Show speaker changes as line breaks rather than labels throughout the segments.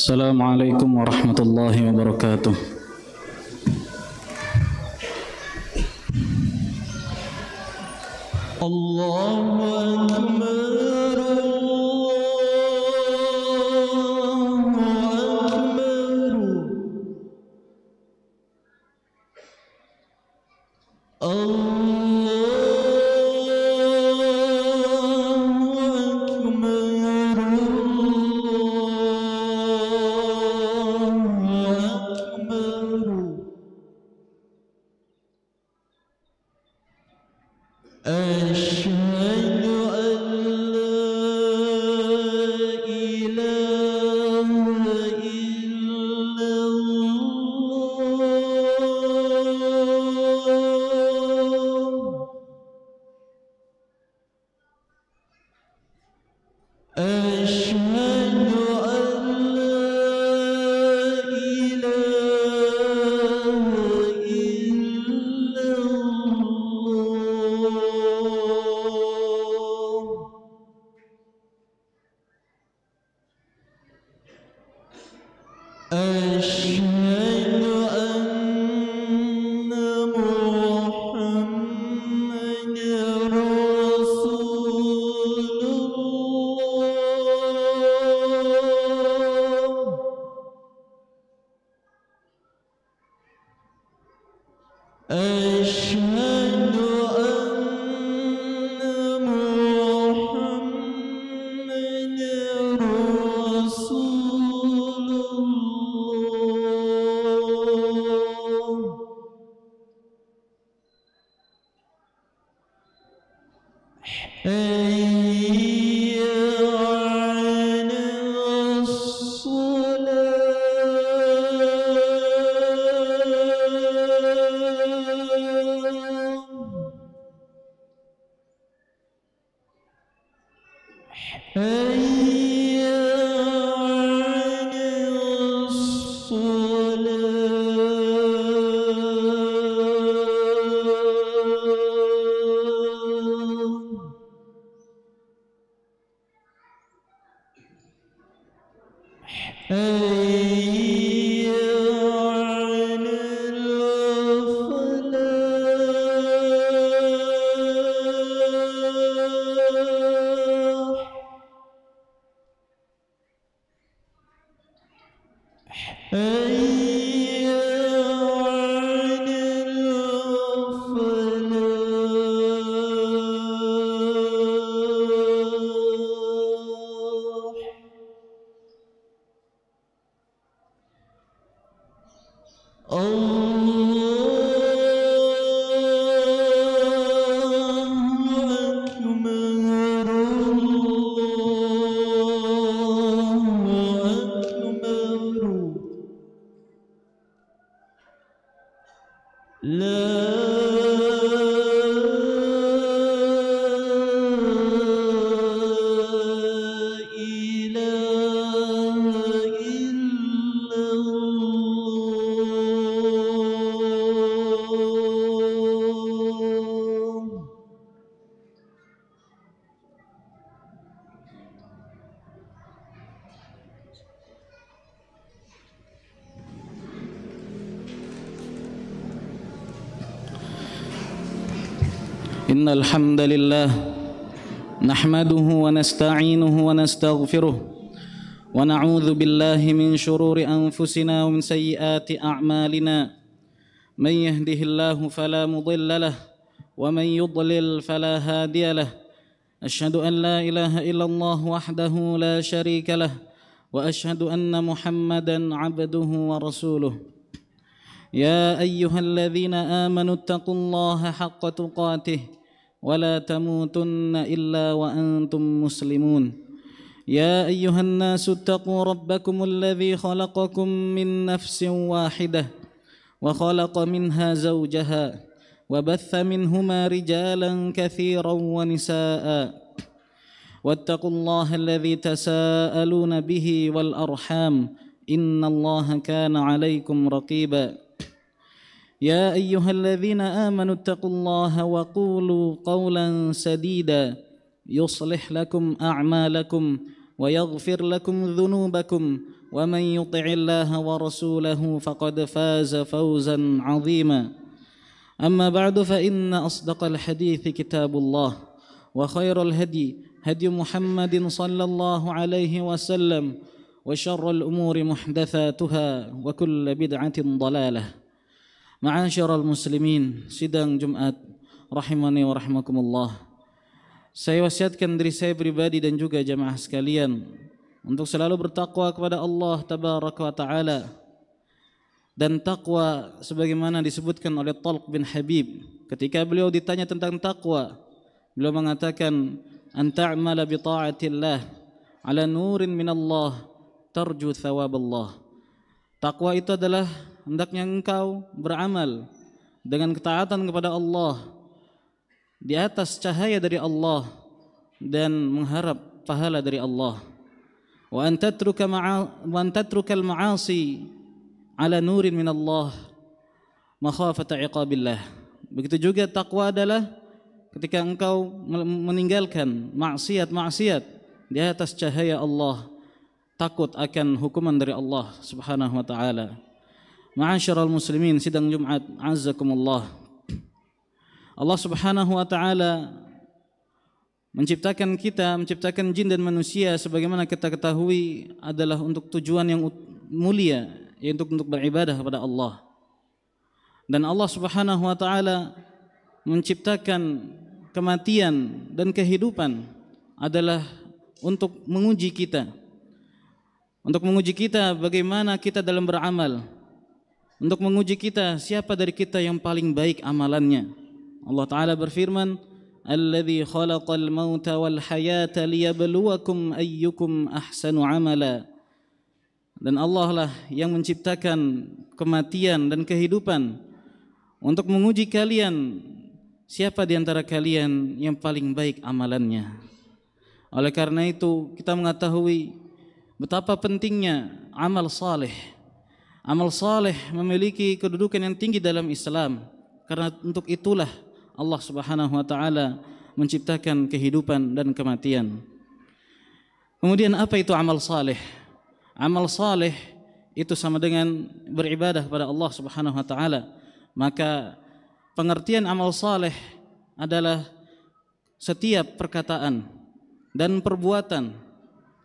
Assalamualaikum warahmatullahi wabarakatuh. Allahu Akbar, Innal hamdalillah nahmaduhu wa nasta'inuhu wa nastaghfiruh wa na'udzu billahi min shururi anfusina wa min sayyiati a'malina man yahdihillahu fala mudilla lahu wa man yudlil fala hadiya lahu asyhadu an la ilaha illallah wahdahu la syarika lahu wa asyhadu anna Muhammadan 'abduhu wa rasuluh. Ya ayyuhalladzina amanu taqullaha haqqa tuqatih ولا تموتن إلا وأنتم مسلمون يا أيها الناس اتقوا ربكم الذي خلقكم من نفس واحدة وخلق منها زوجها وبث منهما رجالا كثيرا ونساء واتقوا الله الذي تساءلون به والأرحام إن الله كان عليكم رقيبا يا أيها الذين آمنوا اتقوا الله وقولوا قولا سديدا يصلح لكم أعمالكم ويغفر لكم ذنوبكم ومن يطع الله ورسوله فقد فاز فوزا عظيما أما بعد فإن أصدق الحديث كتاب الله وخير الهدي هدي محمد صلى الله عليه وسلم وشر الأمور محدثاتها وكل بدعة ضلالة. Ma'asyiral muslimin, sidang Jumat rahimani wa rahimakumullah. Saya wasiatkan diri saya pribadi dan juga jamaah sekalian untuk selalu bertakwa kepada Allah tabaraka wa taala. Dan takwa sebagaimana disebutkan oleh Talq bin Habib ketika beliau ditanya tentang takwa, beliau mengatakan an ta'mala bi ta'atillah ala nurin minallah tarju thawaballah. Takwa itu adalah hendaknya engkau beramal dengan ketaatan kepada Allah di atas cahaya dari Allah dan mengharap pahala dari Allah. Wa an tatrukal ma'asi ala nurin min Allah makhafata iqabillah. Begitu juga takwa adalah ketika engkau meninggalkan maksiat di atas cahaya Allah, takut akan hukuman dari Allah Subhanahu wa taala. Ma'asyiral muslimin, sidang Jumat azzakumullah. Allah Subhanahu wa taala menciptakan jin dan manusia sebagaimana kita ketahui adalah untuk tujuan yang mulia, yaitu untuk beribadah kepada Allah. Dan Allah Subhanahu wa taala menciptakan kematian dan kehidupan adalah untuk menguji kita. Untuk menguji kita bagaimana kita dalam beramal. Untuk menguji kita siapa dari kita yang paling baik amalannya. Allah Ta'ala berfirman, Alladhi khalaqal mauta wal hayata liyabluwakum ayyukum ahsanu amala. Dan Allah lah yang menciptakan kematian dan kehidupan untuk menguji kalian siapa di antara kalian yang paling baik amalannya. Oleh karena itu kita mengetahui betapa pentingnya amal saleh. Amal saleh memiliki kedudukan yang tinggi dalam Islam. Karena untuk itulah Allah Subhanahu wa taala menciptakan kehidupan dan kematian. Kemudian apa itu amal saleh? Amal saleh itu sama dengan beribadah kepada Allah Subhanahu wa taala. Maka pengertian amal saleh adalah setiap perkataan dan perbuatan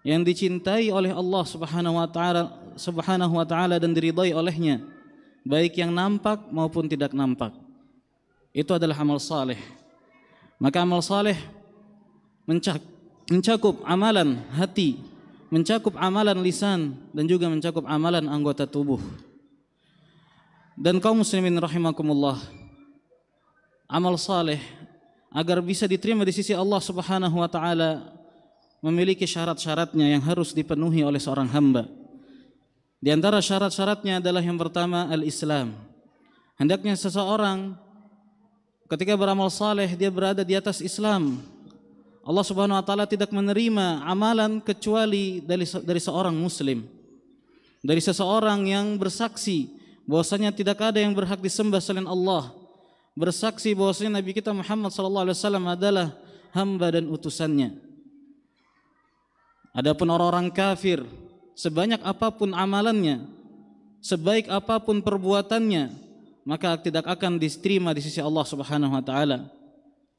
yang dicintai oleh Allah Subhanahu wa taala dan diridai olehnya, baik yang nampak maupun tidak nampak. Itu adalah amal saleh. Maka amal saleh mencakup amalan hati, mencakup amalan lisan, dan juga mencakup amalan anggota tubuh. Dan kaum muslimin rahimakumullah, amal saleh agar bisa diterima di sisi Allah Subhanahu wa taala memiliki syarat-syaratnya yang harus dipenuhi oleh seorang hamba. Di antara syarat-syaratnya adalah yang pertama al-Islam. Hendaknya seseorang ketika beramal saleh dia berada di atas Islam. Allah Subhanahu wa taala tidak menerima amalan kecuali dari seorang muslim. Dari seseorang yang bersaksi bahwasanya tidak ada yang berhak disembah selain Allah. Bersaksi bahwasanya Nabi kita Muhammad sallallahu alaihi wasallam adalah hamba dan utusannya. Adapun orang-orang kafir, sebanyak apapun amalannya, sebaik apapun perbuatannya, maka tidak akan diterima di sisi Allah Subhanahu wa taala.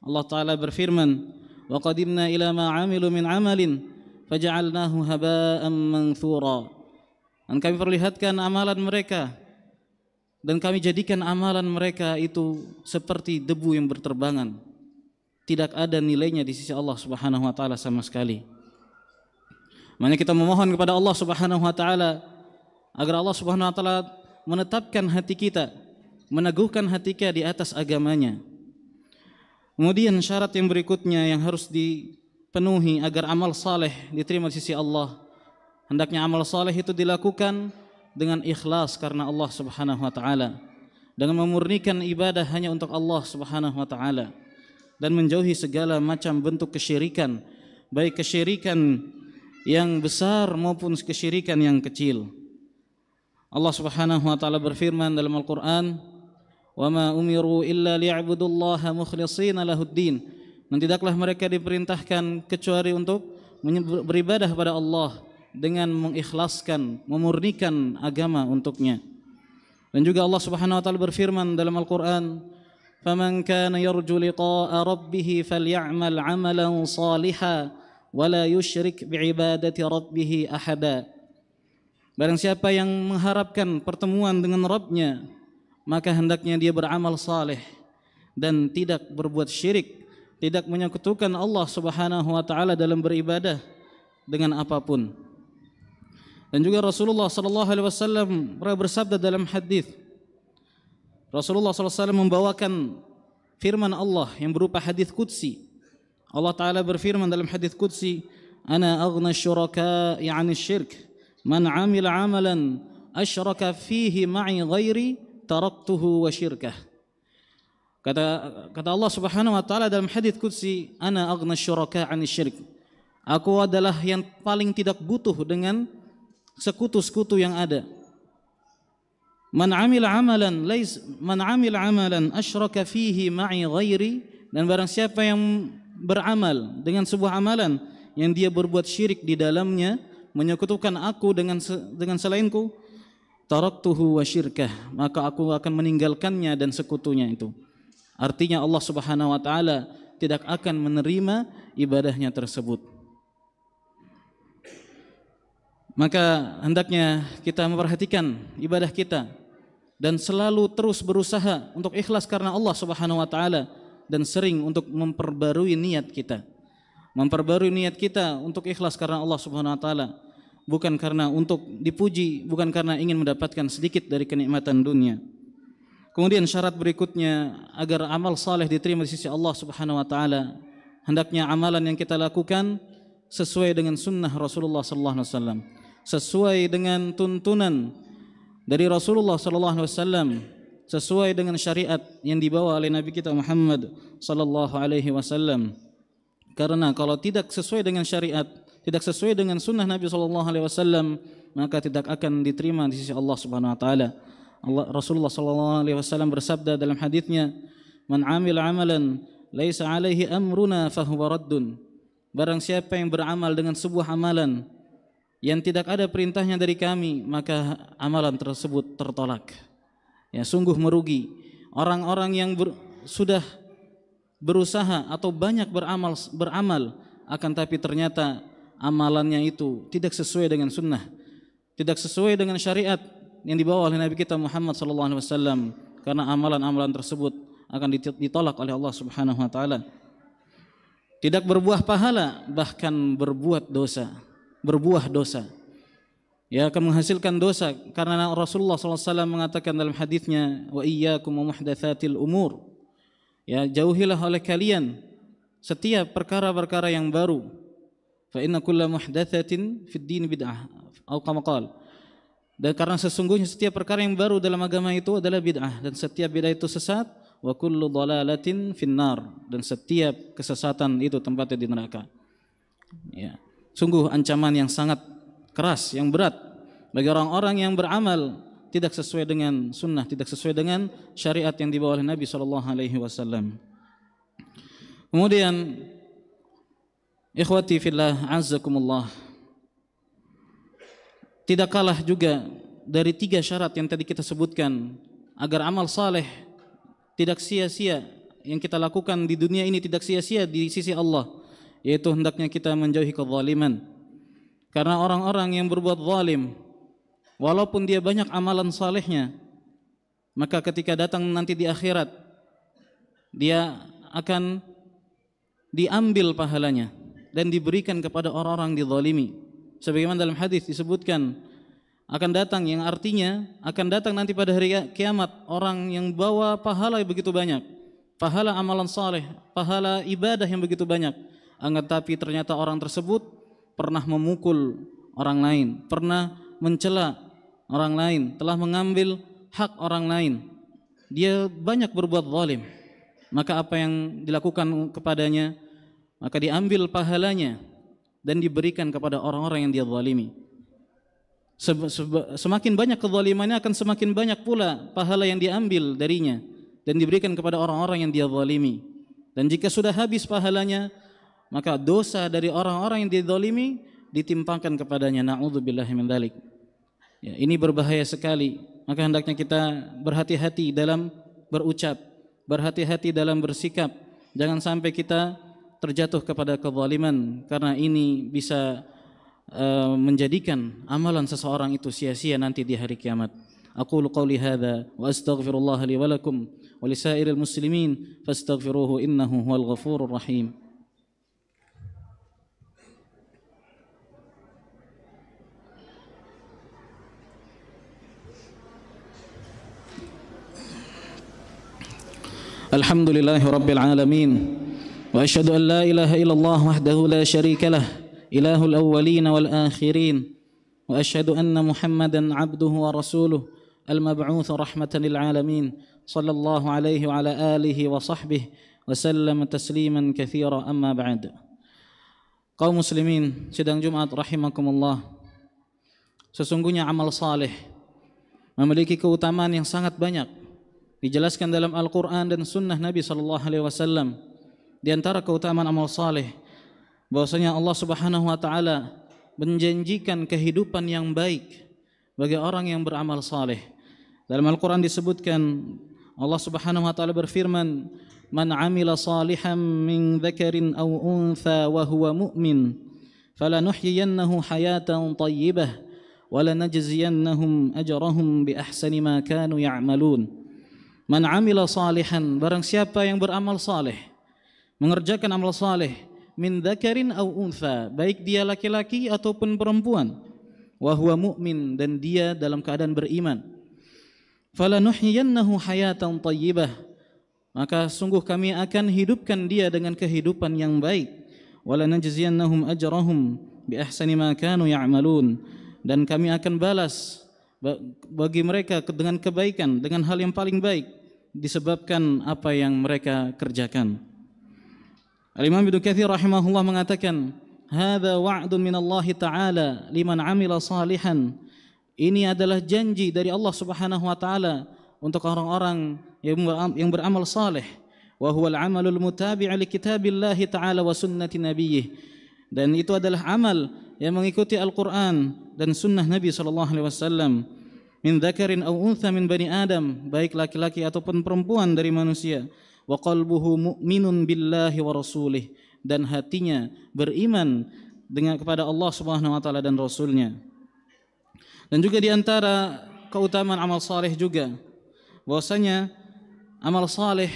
Allah Taala berfirman, "Wa qadimna ila ma 'amilu min 'amalin faja'alnahu haba'an manthura." Dan kami perlihatkan amalan mereka dan kami jadikan amalan mereka itu seperti debu yang berterbangan. Tidak ada nilainya di sisi Allah Subhanahu wa taala sama sekali. Makanya kita memohon kepada Allah Subhanahu wa taala agar Allah Subhanahu wa taala menetapkan hati kita, meneguhkan hati kita di atas agamanya. Kemudian syarat yang berikutnya yang harus dipenuhi agar amal saleh diterima di sisi Allah, hendaknya amal saleh itu dilakukan dengan ikhlas karena Allah Subhanahu wa taala, dengan memurnikan ibadah hanya untuk Allah Subhanahu wa taala dan menjauhi segala macam bentuk kesyirikan, baik kesyirikan yang besar maupun kesyirikan yang kecil. Allah Subhanahu wa taala berfirman dalam Al-Qur'an, "Wa ma umiru illa liya'budullaha mukhlishina lahuddin." Dan tidaklah mereka diperintahkan kecuali untuk beribadah kepada Allah dengan mengikhlaskan, memurnikan agama untuknya. Dan juga Allah Subhanahu wa taala berfirman dalam Al-Qur'an, "Faman kana yarju liqa'a rabbih faly'amal 'amalan shalihan wa la yusyrik bi'ibadati rabbih ahada." Barang siapa yang mengharapkan pertemuan dengan Rabbnya, maka hendaknya dia beramal saleh dan tidak berbuat syirik, tidak menyekutukan Allah Subhanahu wa taala dalam beribadah dengan apapun. Dan juga Rasulullah sallallahu alaihi wasallam bersabda dalam hadis, Rasulullah sallallahu alaihi wasallam membawakan firman Allah yang berupa hadis qudsi. Allah taala berfirman dalam hadis qudsi, "Ana aghna syuraka'i 'anil syirk, man 'amila 'amalan asyraka fihi ma'i ghairi taraktuhu wa syirkah." Kata Allah Subhanahu wa taala dalam hadis qudsi, "Ana aghna syuraka'i 'anil syirk." Aku adalah yang paling tidak butuh dengan sekutu-sekutu yang ada. Man 'amila 'amalan asyraka fihi ma'i ghairi, dan barang siapa yang beramal dengan sebuah amalan yang dia berbuat syirik di dalamnya, menyekutukan aku dengan selainku, taraktuhu wa syirkah, maka aku akan meninggalkannya dan sekutunya itu. Artinya Allah Subhanahu wa taala tidak akan menerima ibadahnya tersebut. Maka hendaknya kita memperhatikan ibadah kita dan selalu terus berusaha untuk ikhlas karena Allah Subhanahu wa taala, dan sering untuk memperbarui niat kita. Memperbarui niat kita untuk ikhlas karena Allah Subhanahu wa taala, bukan karena untuk dipuji, bukan karena ingin mendapatkan sedikit dari kenikmatan dunia. Kemudian syarat berikutnya agar amal saleh diterima di sisi Allah Subhanahu wa taala, hendaknya amalan yang kita lakukan sesuai dengan sunnah Rasulullah sallallahu alaihi wasallam, sesuai dengan tuntunan dari Rasulullah sallallahu alaihi wasallam, sesuai dengan syariat yang dibawa oleh Nabi kita Muhammad sallallahu alaihi wasallam. Karena kalau tidak sesuai dengan syariat, tidak sesuai dengan sunnah Nabi sallallahu alaihi wasallam, maka tidak akan diterima di sisi Allah Subhanahu wa taala. Rasulullah sallallahu alaihi wasallam bersabda dalam hadisnya, "Man 'amila 'amalan laisa 'alaihi amruna fahuwa raddun." Barang siapa yang beramal dengan sebuah amalan yang tidak ada perintahnya dari kami, maka amalan tersebut tertolak. Ya, sungguh merugi orang-orang yang sudah berusaha atau banyak beramal akan tapi ternyata amalannya itu tidak sesuai dengan sunnah, tidak sesuai dengan syariat yang dibawa oleh Nabi kita Muhammad sallallahu alaihi wasallam, karena amalan-amalan tersebut akan ditolak oleh Allah Subhanahu wa taala. Tidak berbuah pahala, bahkan berbuat dosa, berbuah dosa. Ya, akan menghasilkan dosa, karena Rasulullah SAW mengatakan dalam hadisnya, "Wa iyyakum wa muhdatsatil umur." Ya, jauhilah oleh kalian setiap perkara-perkara yang baru. Fa inna kulla muhdatsatin fid din bid'ah, atau kama qala. Dan karena sesungguhnya setiap perkara yang baru dalam agama itu adalah bid'ah, dan setiap bid'ah itu sesat. Wa kullu dhalalatin finnar, dan setiap kesesatan itu tempatnya di neraka. Ya, sungguh ancaman yang sangat keras, yang berat bagi orang-orang yang beramal tidak sesuai dengan sunnah, tidak sesuai dengan syariat yang dibawa oleh Nabi sallallahu alaihi wasallam. Kemudian ikhwati fillah azzakumullah, tidak kalah juga dari 3 syarat yang tadi kita sebutkan agar amal saleh tidak sia-sia, yang kita lakukan di dunia ini tidak sia-sia di sisi Allah, yaitu hendaknya kita menjauhi kezaliman. Karena orang-orang yang berbuat zalim, walaupun dia banyak amalan salehnya, maka ketika datang nanti di akhirat, dia akan diambil pahalanya dan diberikan kepada orang-orang dizalimi. Sebagaimana dalam hadis disebutkan, akan datang, yang artinya akan datang nanti pada hari kiamat orang yang bawa pahala yang begitu banyak, pahala amalan saleh, pahala ibadah yang begitu banyak, akan tapi ternyata orang tersebut pernah memukul orang lain, pernah mencela orang lain, telah mengambil hak orang lain, dia banyak berbuat zalim. Maka apa yang dilakukan kepadanya, maka diambil pahalanya dan diberikan kepada orang-orang yang dia zalimi. Semakin banyak kezalimannya, akan semakin banyak pula pahala yang diambil darinya dan diberikan kepada orang-orang yang dia zalimi. Dan jika sudah habis pahalanya, maka dosa dari orang-orang yang dizalimi ditimpakan kepadanya. Na'udzubillahi min dzalik. Ya, ini berbahaya sekali. Maka hendaknya kita berhati-hati dalam berucap, berhati-hati dalam bersikap. Jangan sampai kita terjatuh kepada kezaliman, karena ini bisa menjadikan amalan seseorang itu sia-sia nanti di hari kiamat. Aqulu qawli hadza wa astaghfirullah li wa lakum wa lisairil muslimin fastaghfiruhu innahu huwal ghafurur rahim. Alhamdulillahi rabbil alamin wa asyhadu an la ilaha illallah wahdahu la syarika lah ilahul awwalin wal akhirin wa asyhadu anna Muhammadan abduhu wa rasuluh al-mab'uts rahmatan lil alamin sallallahu alaihi wa ala alihi wa sahbihi wa sallam tasliman katsira, amma ba'd. Kaum muslimin sidang Jumat rahimakumullah, sesungguhnya amal saleh memiliki keutamaan yang sangat banyak, dijelaskan dalam Al-Quran dan Sunnah Nabi SAW. Di antara keutamaan amal saleh, bahwasanya Allah Subhanahu Wa Taala menjanjikan kehidupan yang baik bagi orang yang beramal saleh. Dalam Al-Quran disebutkan, Allah Subhanahu Wa Taala berfirman, "Man amila salihan min dzakarin aw untha wa huwa mu'min, falanuhyiyannahu hayatan thayyibah wa lanajziyannahum ajrahum bi ahsani ma kanu ya'malun." Man amila salihan, barang siapa yang beramal saleh, mengerjakan amal saleh, min dzakarin aw untha, baik dia laki-laki ataupun perempuan, wa huwa mu'min, dan dia dalam keadaan beriman, falanuhyiyannahu hayatan thayyibah, maka sungguh kami akan hidupkan dia dengan kehidupan yang baik, wa lanajziyannahum ajrahum bi ahsani ma kanu ya'malun, dan kami akan balas bagi mereka dengan kebaikan, dengan hal yang paling baik disebabkan apa yang mereka kerjakan. Al-Imam Ibnu Katsir rahimahullah mengatakan, "Hadza wa'dun min Allah Ta'ala liman 'amila salihan." Ini adalah janji dari Allah Subhanahu wa taala untuk orang-orang yang beramal saleh. Wa huwal 'amalul mutabi' li kitabillah ta'ala wa sunnati nabiyyih. Dan itu adalah amal yang mengikuti Al-Quran dan sunnah Nabi SAW. Min dzakarin aw untha min bani Adam, baik laki-laki ataupun perempuan dari manusia. Wa qalbuhu mu'minun billahi wa rasulih, dan hatinya beriman dengan kepada Allah Subhanahu wa taala dan Rasulnya. Dan juga di antara keutamaan amal saleh juga, bahwasanya amal saleh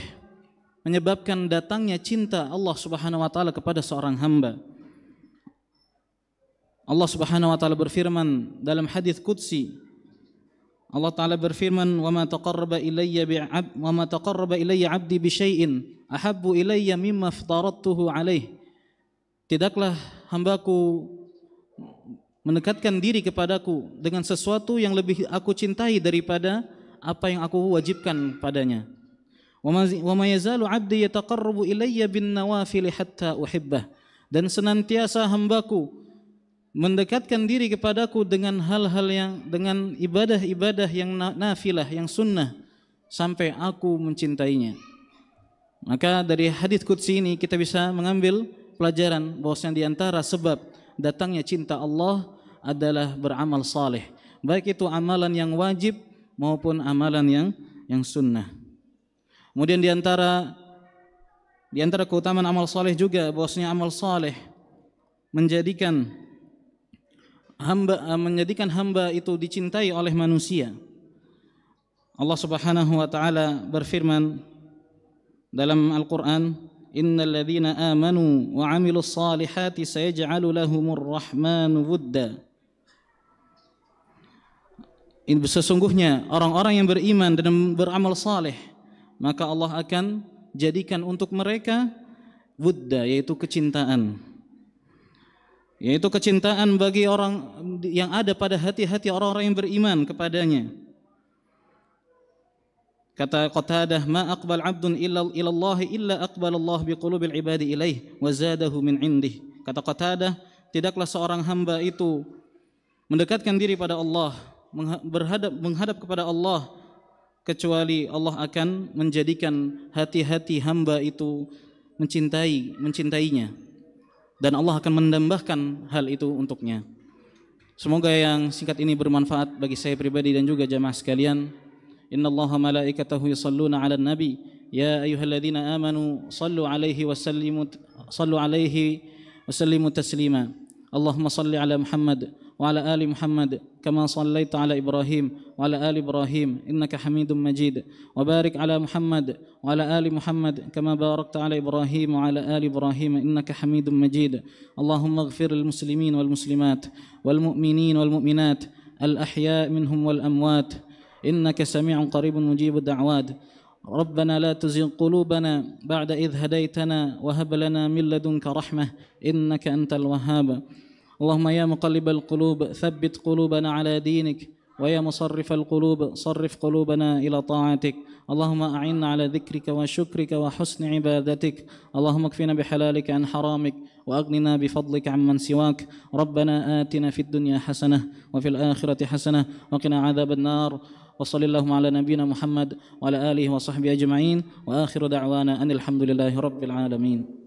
menyebabkan datangnya cinta Allah Subhanahu wa taala kepada seorang hamba. Allah Subhanahu wa taala berfirman dalam hadis qudsi, Allah taala berfirman, "Wa ma taqarraba ilayya 'abdi bi syai'in ahabbu ilayya mimma aftaradtuhu 'alaih." Tidaklah hambaku mendekatkan diri kepadaku dengan sesuatu yang lebih aku cintai daripada apa yang aku wajibkan padanya. Wa ma yazalu 'abdi yataqarrabu ilayya bin nawafil hatta uhibbah. Dan senantiasa hambaku mendekatkan diri kepadaku dengan hal-hal yang, dengan ibadah-ibadah yang nafilah, yang sunnah, sampai aku mencintainya. Maka dari hadis qudsi ini kita bisa mengambil pelajaran bahwasanya di antara sebab datangnya cinta Allah adalah beramal saleh, baik itu amalan yang wajib maupun amalan yang sunnah. Kemudian di antara keutamaan amal saleh juga bahwasanya amal saleh menjadikan hamba itu dicintai oleh manusia. Allah Subhanahu wa taala berfirman dalam Al-Qur'an, "Innal ladzina amanu wa 'amilus salihati sayaj'alu lahumur rahmanu wudda." Sesungguhnya orang-orang yang beriman dan beramal saleh, maka Allah akan jadikan untuk mereka wudda, yaitu kecintaan. Yaitu kecintaan bagi orang yang ada pada hati-hati orang-orang yang beriman kepadanya. Kata Qatadah, "Ma aqbal 'abdun illa Allah illa aqbal Allah biqulubil ibadi ilaih wa zadahu min 'indih." Kata Qatadah, tidaklah seorang hamba itu mendekatkan diri pada Allah, menghadap kepada Allah, kecuali Allah akan menjadikan hati-hati hamba itu mencintainya. dan Allah akan menambahkan hal itu untuknya. Semoga yang singkat ini bermanfaat bagi saya pribadi dan juga jamaah sekalian. Innallaha malaikatahu yusalluna 'alan nabi ya ayyuhalladzina amanu sallu 'alaihi wa sallimu taslima. Allahumma salli 'ala Muhammad wa 'ala ali Muhammad kama sallaita 'ala Ibrahim wa 'ala ali Ibrahim innaka Hamidum Majid. Wa barik 'ala Muhammad wa 'ala ali Muhammad kama barakta 'ala Ibrahim wa 'ala ali Ibrahim innaka Hamidum Majid. Allahumma ighfir lil muslimin wal muslimat wal mu'minin wal mu'minat al ahya' minhum wal amwat innaka sami'un qaribun mujibud da'wat. ربنا لا تزغ قلوبنا بعد إذ هديتنا وهب لنا من لدنك رحمة إنك أنت الوهاب. اللهم يا مقلب القلوب ثبت قلوبنا على دينك ويا مصرف القلوب صرف قلوبنا إلى طاعتك. اللهم أعنا على ذكرك وشكرك وحسن عبادتك. اللهم اكفنا بحلالك عن حرامك وأغننا بفضلك عمن سواك. ربنا آتنا في الدنيا حسنة وفي الآخرة حسنة وقنا عذاب النار. وصلى اللهم على نبينا محمد وعلى آله وصحبه أجمعين وآخر دعوانا أن الحمد لله رب العالمين.